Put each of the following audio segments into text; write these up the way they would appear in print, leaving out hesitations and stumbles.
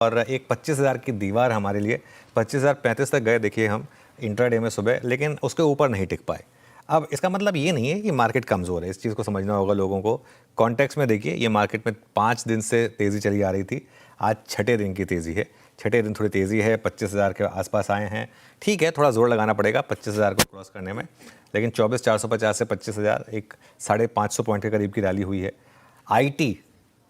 और एक 25,000 की दीवार हमारे लिए 25,035 तक गए देखिए हम इंट्राडे में सुबह, लेकिन उसके ऊपर नहीं टिक पाए। अब इसका मतलब ये नहीं है कि मार्केट कमज़ोर है, इस चीज़ को समझना होगा लोगों को। कॉन्टेक्स्ट में देखिए, ये मार्केट में 5 दिन से तेज़ी चली आ रही थी, आज छठे दिन की तेज़ी है। छठे दिन थोड़ी तेज़ी है, 25,000 के आसपास आए हैं। ठीक है, थोड़ा जोर लगाना पड़ेगा 25,000 को क्रॉस करने में, लेकिन 24,450 से 25,000 एक 550 पॉइंट के करीब की रैली हुई है। आईटी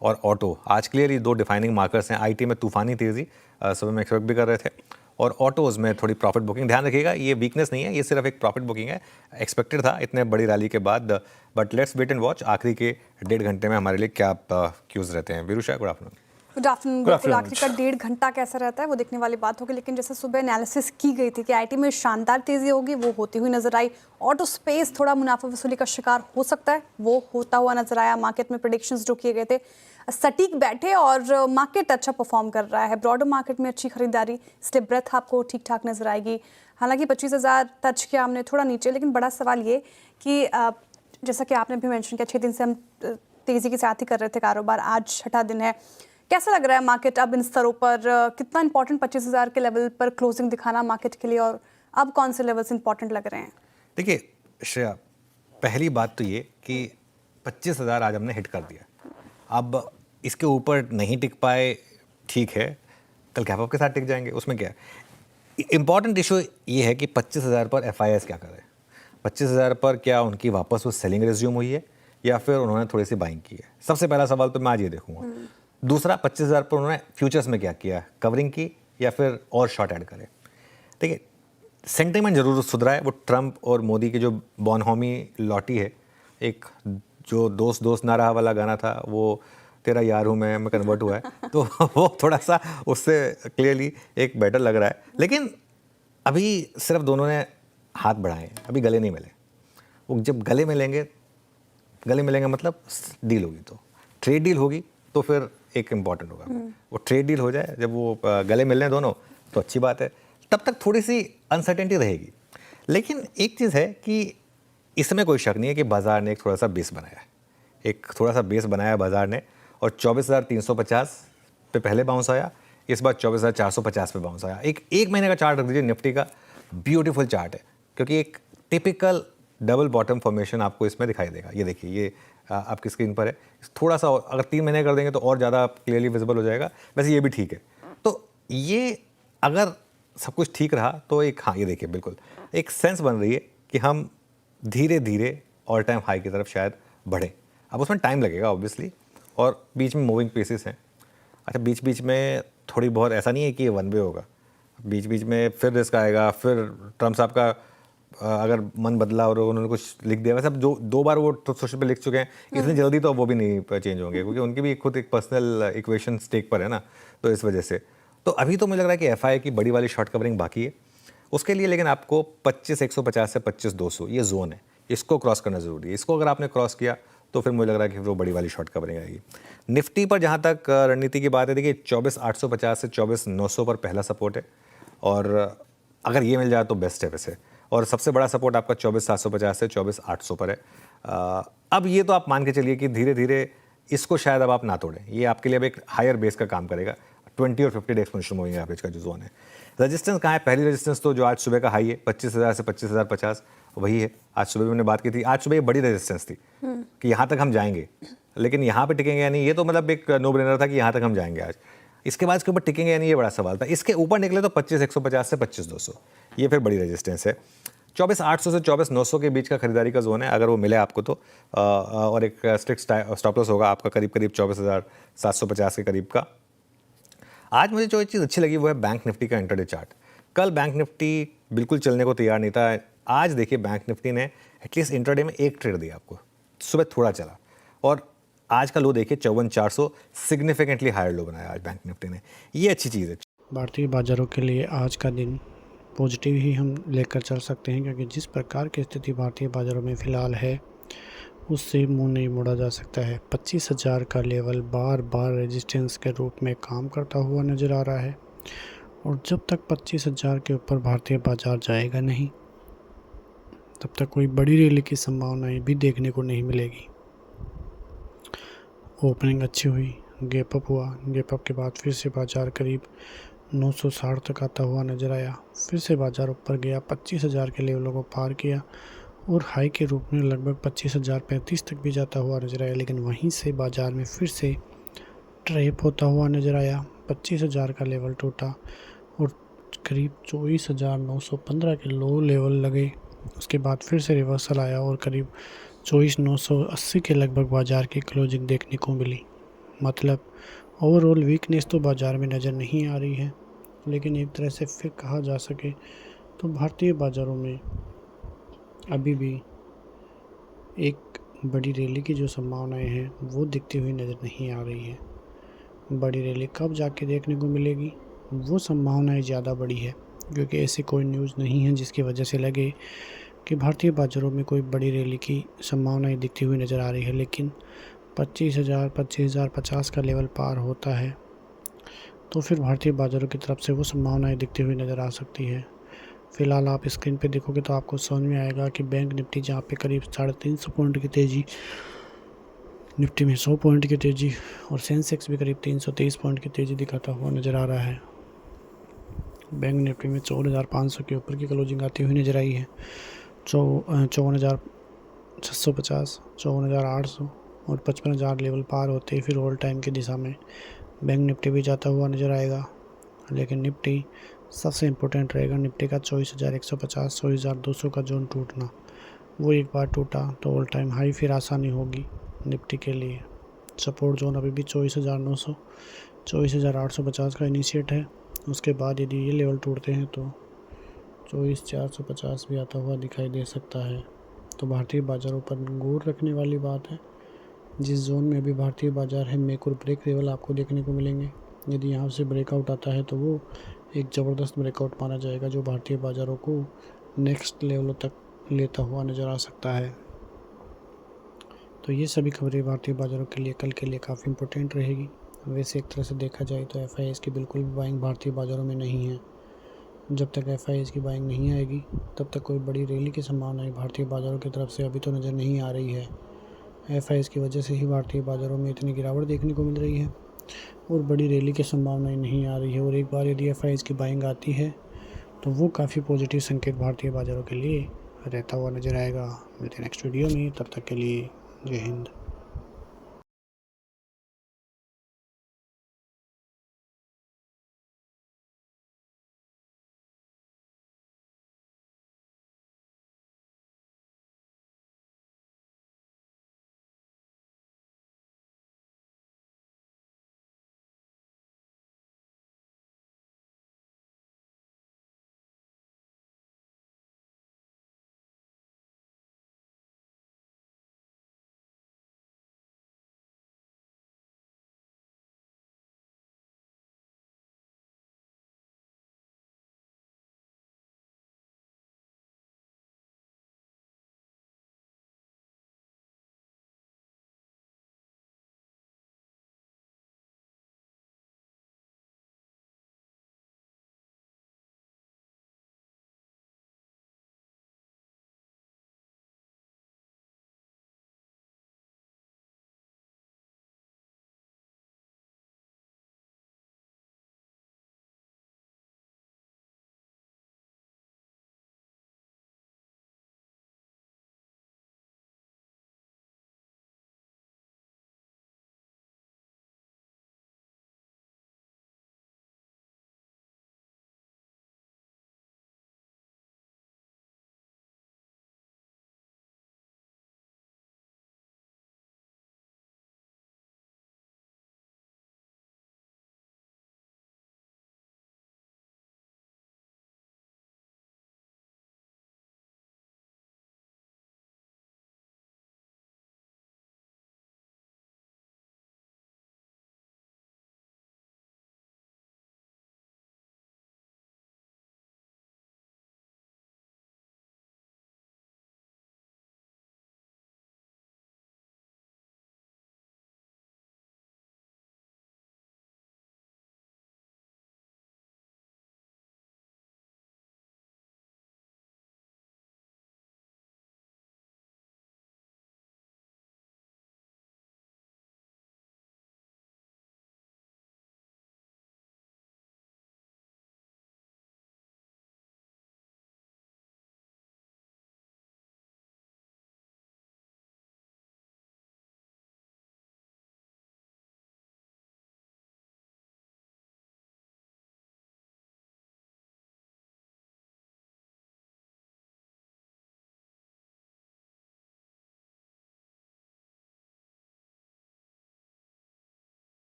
और ऑटो आज क्लियरली दो डिफाइनिंग मार्कर्स हैं। आईटी में तूफानी तेज़ी सुबह में एक्सपेक्ट भी कर रहे थे, और ऑटोज़ में थोड़ी प्रॉफिट बुकिंग। ध्यान रखिएगा, ये वीकनेस नहीं है, ये सिर्फ एक प्रॉफिट बुकिंग है। एक्सपेक्टेड था इतने बड़ी रैली के बाद, but let's wait and watch आखिरी के 1.5 घंटे में हमारे लिए क्या क्यूज़ रहते हैं। वीरूषा, गुड आफ्टरनून। Good afternoon. बिल्कुल, आखिरी का 1.5 घंटा कैसा रहता है वो देखने वाली बात होगी, लेकिन जैसे सुबह एनालिसिस की गई थी कि आईटी में शानदार तेजी होगी, वो होती हुई नजर आई। ऑटो स्पेस थोड़ा मुनाफा वसूली का शिकार हो सकता है, वो होता हुआ नजर आया। मार्केट में प्रेडिक्शंस जो किए गए थे सटीक बैठे और मार्केट अच्छा परफॉर्म कर रहा है। ब्रॉडर मार्केट में अच्छी खरीदारी, इसलिए ब्रेथ आपको ठीक ठाक नजर आएगी। हालांकि 25,000 टच किया हमने थोड़ा नीचे, लेकिन बड़ा सवाल ये कि जैसा कि आपने भी मेंशन किया, 6 दिन से हम तेजी के साथ ही कर रहे थे कारोबार, आज छठा दिन है। कैसा लग रहा है मार्केट अब इन स्तरों पर? कितना इंपॉर्टेंट 25,000 के लेवल पर क्लोजिंग दिखाना मार्केट के लिए, और अब कौन से लेवल्स इंपॉर्टेंट लग रहे हैं? देखिए श्रेया, पहली बात तो ये कि 25,000 आज हमने हिट कर दिया। अब इसके ऊपर नहीं टिक पाए, ठीक है, कल गैप अप के साथ टिक जाएंगे, उसमें क्या है। इंपॉर्टेंट इशू ये है कि 25,000 पर एफआईआईस क्या करें। 25,000 पर क्या उनकी वापस वो सेलिंग रिज्यूम हुई है या फिर उन्होंने थोड़ी सी बाइंग की है। सबसे पहला सवाल तो मैं आज ये देखूंगा। दूसरा, 25,000 पर उन्होंने फ्यूचर्स में क्या किया, कवरिंग की या फिर और शॉर्ट ऐड करें। देखिए, सेंटिमेंट जरूर सुधरा है। वो ट्रंप और मोदी की जो बॉनहोमी लौटी है, एक जो दोस्त दोस्त ना रहा वाला गाना था, वो तेरा यार हूँ मैं कन्वर्ट हुआ है, तो वो थोड़ा सा उससे क्लियरली एक बेटर लग रहा है। लेकिन अभी सिर्फ दोनों ने हाथ बढ़ाए हैं, अभी गले नहीं मिले। वो जब गले मिलेंगे मतलब डील होगी, तो ट्रेड डील होगी तो फिर एक इम्पॉर्टेंट होगा। वो ट्रेड डील हो जाए, जब वो गले मिलने दोनों, तो अच्छी बात है। तब तक थोड़ी सी अनसर्टेनिटी रहेगी। लेकिन एक चीज़ है कि इसमें कोई शक नहीं है कि बाजार ने एक थोड़ा सा बेस बनाया है, एक थोड़ा सा बेस बनाया बाजार ने, और 24,350 पे पहले बाउंस आया, इस बार 24,450 पे बाउंस आया। एक महीने का चार्ट रख दीजिए, निफ्टी का ब्यूटीफुल चार्ट है, क्योंकि एक टिपिकल डबल बॉटम फॉर्मेशन आपको इसमें दिखाई देगा। ये देखिए, ये आपकी स्क्रीन पर है। थोड़ा सा अगर 3 महीने कर देंगे तो और ज़्यादा क्लियरली विजिबल हो जाएगा। वैसे ये भी ठीक है। तो ये अगर सब कुछ ठीक रहा तो एक, हाँ ये देखिए, बिल्कुल एक सेंस बन रही है कि हम धीरे धीरे ऑल टाइम हाई की तरफ शायद बढ़ें। अब उसमें टाइम लगेगा ऑब्वियसली, और बीच में मूविंग पीसेस हैं। अच्छा, बीच बीच में थोड़ी बहुत, ऐसा नहीं है कि ये वन वे होगा, बीच बीच में फिर रिस्क आएगा। फिर ट्रम्प साहब का अगर मन बदला और उन्होंने कुछ लिख दिया, वैसे अब जो 2 बार वो सोशल पे लिख चुके हैं, इतनी जल्दी तो अब वो भी नहीं चेंज होंगे, क्योंकि उनकी भी खुद एक पर्सनल इक्वेशन स्टेक पर है ना, तो इस वजह से। तो अभी तो मुझे लग रहा है कि एफआई की बड़ी वाली शॉर्ट कवरिंग बाकी है उसके लिए, लेकिन आपको 25,150 से 25,200 ये जोन है, इसको क्रॉस करना ज़रूरी है। इसको अगर आपने क्रॉस किया तो फिर मुझे लग रहा है कि वो बड़ी वाली शॉर्ट कवरिंग आएगी। निफ्टी पर जहाँ तक रणनीति की बात है, देखिए 24,850 से 24,900 पर पहला सपोर्ट है, और अगर ये मिल जाए तो बेस्ट है वैसे। और सबसे बड़ा सपोर्ट आपका 24,750 से 24,800 पर है। अब ये तो आप मान के चलिए कि धीरे धीरे इसको शायद अब आप ना तोड़ें, ये आपके लिए अब एक हायर बेस का काम करेगा। 20 और 50 डे एक्सपोनेंशियल मूविंग एवरेज का जो जोन है। रेजिस्टेंस कहाँ है? पहली रेजिस्टेंस तो जो आज सुबह का हाई है 25,000 से 25,050, वही है। आज सुबह भी हमने बात की थी, आज सुबह ये बड़ी रेजिस्टेंस थी कि यहाँ तक हम जाएंगे, लेकिन यहाँ पे टिकेंगे या नहीं, ये तो मतलब एक नो ब्रेनर था कि यहाँ तक हम जाएंगे आज। इसके बाद इसके ऊपर टिकेंगे या नहीं, ये बड़ा सवाल था। इसके ऊपर निकले तो 25,150 से 25,200, ये फिर बड़ी रेजिस्टेंस है। 24,800 से 24,900 के बीच का खरीदारी का जोन है, अगर वो मिले आपको तो। और एक स्ट्रिक्ट स्टॉप लॉस होगा आपका करीब करीब 24,750 के करीब का। आज मुझे जो चीज़ अच्छी लगी वो है बैंक निफ्टी का इंटरडे चार्ट। कल बैंक निफ्टी बिल्कुल चलने को तैयार नहीं था। आज देखिए बैंक निफ्टी ने एटलीस्ट इंटरडे में एक ट्रेड दिया आपको, सुबह थोड़ा चला, और आज का लो देखिए 54,400, सिग्निफिकेंटली हायर लो बनाया आज बैंक निफ्टी ने, ये अच्छी चीज़ है। भारतीय बाजारों के लिए आज का दिन पॉजिटिव ही हम लेकर चल सकते हैं, क्योंकि जिस प्रकार की स्थिति भारतीय बाज़ारों में फ़िलहाल है उससे मुंह नहीं मोड़ा जा सकता है। 25,000 का लेवल बार बार रेजिस्टेंस के रूप में काम करता हुआ नज़र आ रहा है, और जब तक 25,000 के ऊपर भारतीय बाज़ार जाएगा नहीं, तब तक कोई बड़ी रैली की संभावनाएं भी देखने को नहीं मिलेगी। ओपनिंग अच्छी हुई, गैप अप हुआ। गैप अप के बाद फिर से बाज़ार करीब 960 तक आता हुआ नज़र आया। फिर से बाज़ार ऊपर गया, 25,000 के लेवलों को पार किया और हाई के रूप में लगभग 25,035 तक भी जाता हुआ नज़र आया। लेकिन वहीं से बाज़ार में फिर से ट्रैप होता हुआ नज़र आया। 25,000 का लेवल टूटा और करीब 24,915 के लो लेवल लगे। उसके बाद फिर से रिवर्सल आया और करीब 24,980 के लगभग बाज़ार की क्लोजिंग देखने को मिली। मतलब ओवरऑल वीकनेस तो बाज़ार में नज़र नहीं आ रही है, लेकिन एक तरह से फिर कहा जा सके तो भारतीय बाज़ारों में अभी भी एक बड़ी रैली की जो संभावनाएं हैं वो दिखती हुई नज़र नहीं आ रही है। बड़ी रैली कब जाके देखने को मिलेगी, वो संभावनाएं ज़्यादा बड़ी है, क्योंकि ऐसी कोई न्यूज़ नहीं है जिसकी वजह से लगे कि भारतीय बाज़ारों में कोई बड़ी रैली की संभावनाएं दिखती हुई नज़र आ रही है। लेकिन 25,000 25,050 का लेवल पार होता है तो फिर भारतीय बाज़ारों की तरफ से वो संभावनाएं दिखती हुई नज़र आ सकती है। फ़िलहाल आप स्क्रीन पे देखोगे तो आपको समझ में आएगा कि बैंक निफ्टी जहाँ पे करीब 350 पॉइंट की तेज़ी, निफ्टी में 100 पॉइंट की तेज़ी और सेंसेक्स भी करीब 323 पॉइंट की तेज़ी दिखाता हुआ नज़र आ रहा है। बैंक निफ्टी में 54,500 के ऊपर की क्लोजिंग आती हुई नज़र आई है। 54,650, 54,800 और 55,000 लेवल पार होते ही फिर ऑल टाइम की दिशा में बैंक निफ्टी भी जाता हुआ नज़र आएगा। लेकिन निफ्टी सबसे इम्पोर्टेंट रहेगा। निफ्टी का 24,150, 24,200 का जोन टूटना, वो एक बार टूटा तो ऑल टाइम हाई फिर आसानी होगी निफ्टी के लिए। सपोर्ट जोन अभी भी 24,900, 24,850 का इनिशिएट है। उसके बाद यदि ये लेवल टूटते हैं तो 24,450 भी आता हुआ दिखाई दे सकता है। तो भारतीय बाज़ारों पर गौर रखने वाली बात है। जिस जोन में अभी भारतीय बाज़ार है, मेक और ब्रेक लेवल आपको देखने को मिलेंगे। यदि यहाँ से ब्रेकआउट आता है तो वो एक ज़बरदस्त ब्रेकआउट माना जाएगा, जो भारतीय बाज़ारों को नेक्स्ट लेवलों तक लेता हुआ नज़र आ सकता है। तो ये सभी खबरें भारतीय बाज़ारों के लिए कल के लिए काफ़ी इम्पोर्टेंट रहेगी। वैसे एक तरह से देखा जाए तो FIIs की बिल्कुल भी बाइंग भारतीय बाज़ारों में नहीं है। जब तक FIIs की बाइंग नहीं आएगी तब तक कोई बड़ी रैली की संभावना भारतीय बाज़ारों की तरफ से अभी तो नज़र नहीं आ रही है। FIIs की वजह से ही भारतीय बाज़ारों में इतनी गिरावट देखने को मिल रही है और बड़ी रैली की संभावनाएं नहीं आ रही है। और एक बार यदि FIIs की बाइंग आती है तो वो काफ़ी पॉजिटिव संकेत भारतीय बाज़ारों के लिए रहता हुआ नज़र आएगा। मिलते हैं नेक्स्ट वीडियो में, तब तक के लिए जय हिंद।